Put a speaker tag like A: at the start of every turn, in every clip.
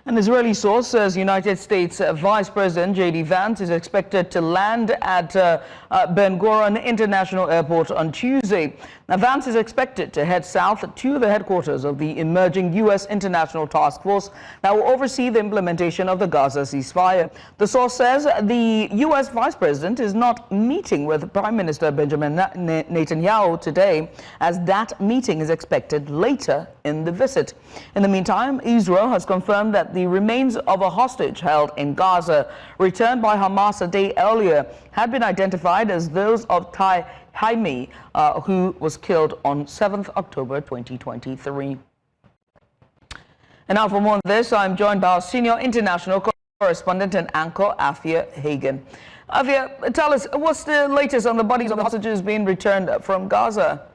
A: An Israeli source says United States Vice President J.D. Vance is expected to land at Ben Gurion International Airport on Tuesday. Now, Vance is expected to head south to the headquarters of the emerging U.S. International Task Force that will oversee the implementation of the Gaza Ceasefire. The source says the U.S. Vice President is not meeting with Prime Minister Benjamin Netanyahu today, as that meeting is expected later in the visit. In the meantime, Israel has confirmed that the remains of a hostage held in Gaza, returned by Hamas a day earlier, had been identified as those of Tal Haimi, who was killed on 7th October 2023. And now for more on this, I'm joined by our senior international correspondent and anchor, Afua Hagan. Afua, tell us, what's the latest on the bodies of the hostages being returned from Gaza?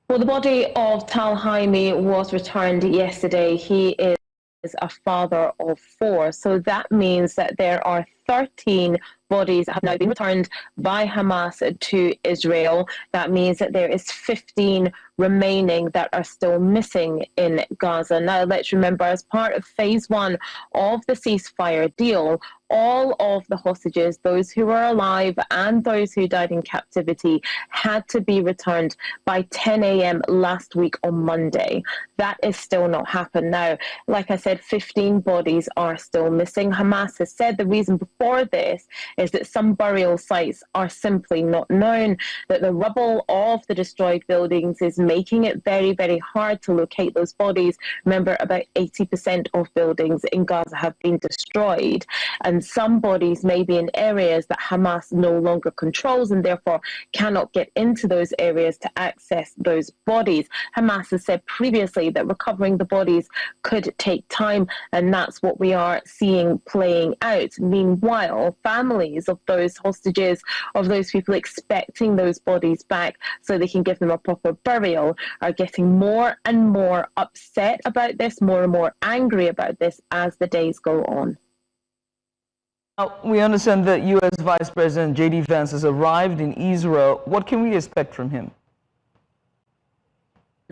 B: Well, the body of Tal Haimi was returned yesterday. He is a father of 4. So that means that there are 13 bodies that have now been returned by Hamas to Israel. That means that there is 15 remaining that are still missing in Gaza. Now, let's remember, as part of phase 1 of the ceasefire deal, all of the hostages, those who were alive and those who died in captivity, had to be returned by 10 a.m. last week on Monday. That is still not happened now. Like I said, 15 bodies are still missing. Hamas has said the reason for this is that some burial sites are simply not known, that the rubble of the destroyed buildings is making it very, very hard to locate those bodies. Remember, about 80% of buildings in Gaza have been destroyed, and some bodies may be in areas that Hamas no longer controls and therefore cannot get into those areas to access those bodies. Hamas has said previously that recovering the bodies could take time, and that's what we are seeing playing out. Meanwhile, families of those hostages, of those people expecting those bodies back so they can give them a proper burial, are getting more and more upset about this, more and more angry about this as the days go on.
A: We understand that U.S. Vice President J.D. Vance has arrived in Israel. What can we expect from him?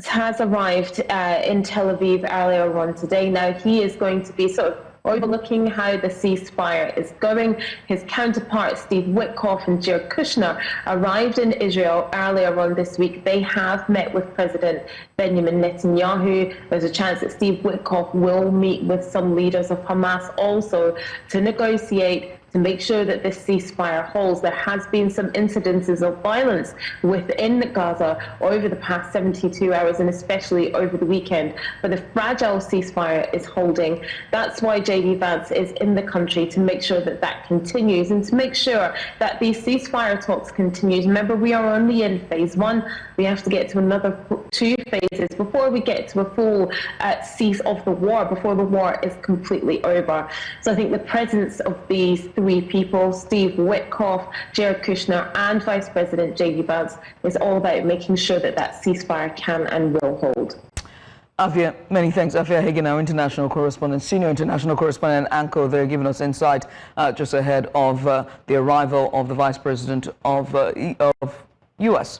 B: Has arrived in Tel Aviv earlier on today. Now, he is going to be sort of overlooking how the ceasefire is going. His counterparts, Steve Witkoff and Jared Kushner, arrived in Israel earlier on this week. They have met with President Benjamin Netanyahu. There's a chance that Steve Witkoff will meet with some leaders of Hamas also to negotiate, to make sure that this ceasefire holds. There has been some incidences of violence within Gaza over the past 72 hours and especially over the weekend, but the fragile ceasefire is holding. That's why J.D. Vance is in the country, to make sure that that continues and to make sure that these ceasefire talks continue. Remember, we are only in phase 1. We have to get to another 2 phases before we get to a full cease of the war, before the war is completely over. So I think the presence of these 3 people, Steve Witkoff, Jared Kushner and Vice President J.D. Vance, is all about making sure that that ceasefire can and will hold.
A: Afua, many thanks. Afua Hagan, our international correspondent, senior international correspondent and anchor, they're giving us insight just ahead of the arrival of the Vice President of U.S.